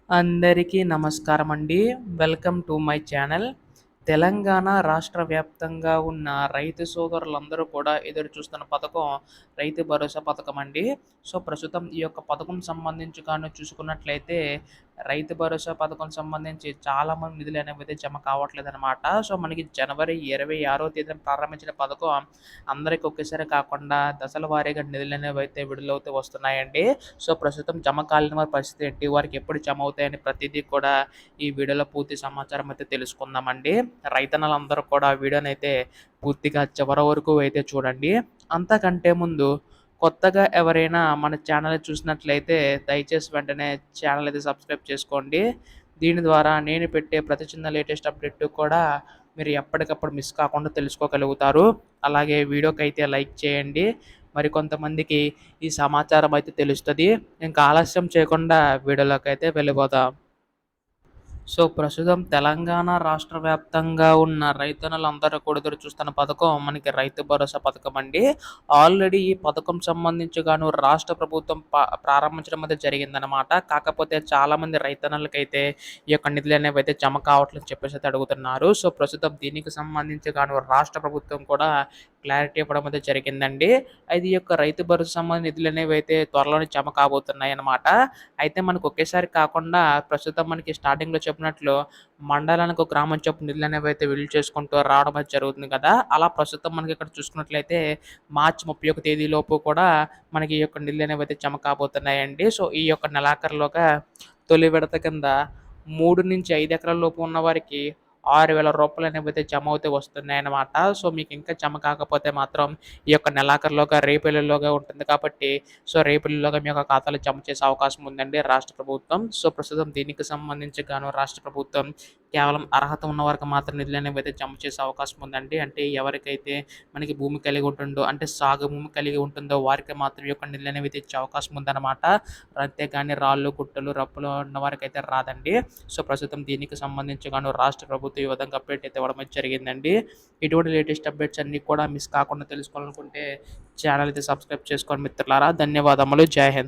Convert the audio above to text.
అందరికీ నమస్కారమండి. Welcome to my channel. Telangana రాష్ట్ర వ్యాప్తంగా ఉన్న రైతు సోదరులందరూ కూడా ఎదురు చూస్తున్న పథకం రైతు భరోసా పథకం అండి. సో, ప్రస్తుతం ఈ యొక్క పథకం సంబంధించి గాను చూసుకున్నట్లయితే రైతు భరోసా పథకం సంబంధించి చాలామంది నిధులనేవైతే జమ కావట్లేదనమాట. సో, మనకి జనవరి 26వ తేదీన ప్రారంభించిన పథకం అందరికి ఒకేసారి కాకుండా దశల వారీగా నిధులనేవైతే విడుదలవుతూ వస్తున్నాయండి. సో, ప్రస్తుతం జమ కాలేని వారి పరిస్థితి ఏంటి? వారికి ఎప్పుడు జమ అవుతాయని ప్రతిదీ కూడా ఈ వీడియోలో పూర్తి సమాచారం అయితే తెలుసుకుందామండి. రైతన్నలందరూ కూడా వీడియోనైతే పూర్తిగా చివరి వరకు అయితే చూడండి. అంతకంటే ముందు కొత్తగా ఎవరైనా మన ఛానల్ చూసినట్లయితే దయచేసి వెంటనే ఛానల్ అయితే సబ్స్క్రైబ్ చేసుకోండి. దీని ద్వారా నేను పెట్టే ప్రతి చిన్న లేటెస్ట్ అప్డేట్ కూడా మీరు ఎప్పటికప్పుడు మిస్ కాకుండా తెలుసుకోగలుగుతారు. అలాగే వీడియోకైతే లైక్ చేయండి. మరికొంతమందికి ఈ సమాచారం అయితే తెలుస్తది. ఇంకా ఆలస్యం చేయకుండా వీడియోలోకైతే వెళ్ళిపోదాం. సో, ప్రస్తుతం తెలంగాణ రాష్ట్ర వ్యాప్తంగా ఉన్న రైతన్నలందరూ కూడా ఎదురు చూస్తున్న పథకం మనకి రైతు భరోసా పథకం అండి. ఆల్రెడీ ఈ పథకం సంబంధించి గాను రాష్ట్ర ప్రభుత్వం ప్రారంభించడం అయితే జరిగిందనమాట. కాకపోతే చాలామంది రైతన్నలకైతే ఈ యొక్క నిధులనేవైతే జమ కావట్లేదని చెప్పేసి అడుగుతున్నారు. సో, ప్రస్తుతం దీనికి సంబంధించి గాను రాష్ట్ర ప్రభుత్వం కూడా క్లారిటీ ఇవ్వడం అయితే జరిగిందండి. అయితే ఈ యొక్క రైతు భరోసా సంబంధించిన నిధులనేవైతే త్వరలోనే జమ కాబోతున్నాయన్నమాట. అయితే మనకు ఒకేసారి కాకుండా ప్రస్తుతం మనకి స్టార్టింగ్‌లో చెప్పినట్లు మండలానికి ఒక గ్రామం చొప్పున నిధులనేవైతే విడుదల చేసుకుంటూ రావడం అయితే జరుగుతుంది కదా! అలా ప్రస్తుతం మనకి ఇక్కడ చూసుకున్నట్లయితే మార్చి 31 తేదీలోపు కూడా మనకి ఈ యొక్క నిధులనేవైతే జమ కాబోతున్నాయండి. సో, ఈ యొక్క నెలాఖరులోగా తొలి విడత కింద 3-5 ఎకరాల లోపు ఉన్న వారికి రూ. 6,000 అనేవైతే జమ అవుతూ వస్తున్నాయన్నమాట. సో, మీకు ఇంకా జమ కాకపోతే మాత్రం ఈ యొక్క నెలాఖరులోగా రేపెల్లులోగా ఉంటుంది కాబట్టి సో, రేపెల్లులోగా మీ యొక్క ఖాతాలో జమ చేసే అవకాశం ఉందండి రాష్ట్ర ప్రభుత్వం. సో, ప్రస్తుతం దీనికి సంబంధించి గాను రాష్ట్ర ప్రభుత్వం కేవలం అర్హత ఉన్న వారికి మాత్రం నిధులనేవైతే జమ చేసే అవకాశం ఉందండి. అంటే ఎవరికైతే మనకి భూమి కలిగి ఉంటుందో అంటే సాగు భూమి కలిగి ఉంటుందో వారికి మాత్రం ఈ యొక్క నిధులనేవైతే ఇచ్చే అవకాశం ఉందన్నమాట. అంతేగాని రాళ్ళు, గుట్టలు, రప్పులు ఉన్న వారికైతే రాదండి. సో, ప్రస్తుతం దీనికి సంబంధించి గాను రాష్ట్ర ప్రభుత్వం ఈ విధంగా అప్డేట్ అయితే ఇవ్వడం అయితే జరిగిందండి. ఇటువంటి లేటెస్ట్ అప్డేట్స్ అన్నీ కూడా మిస్ కాకుండా తెలుసుకోవాలనుకుంటే ఛానల్ అయితే సబ్స్క్రైబ్ చేసుకోండి మిత్రులారా. ధన్యవాదములు. జై హింద్.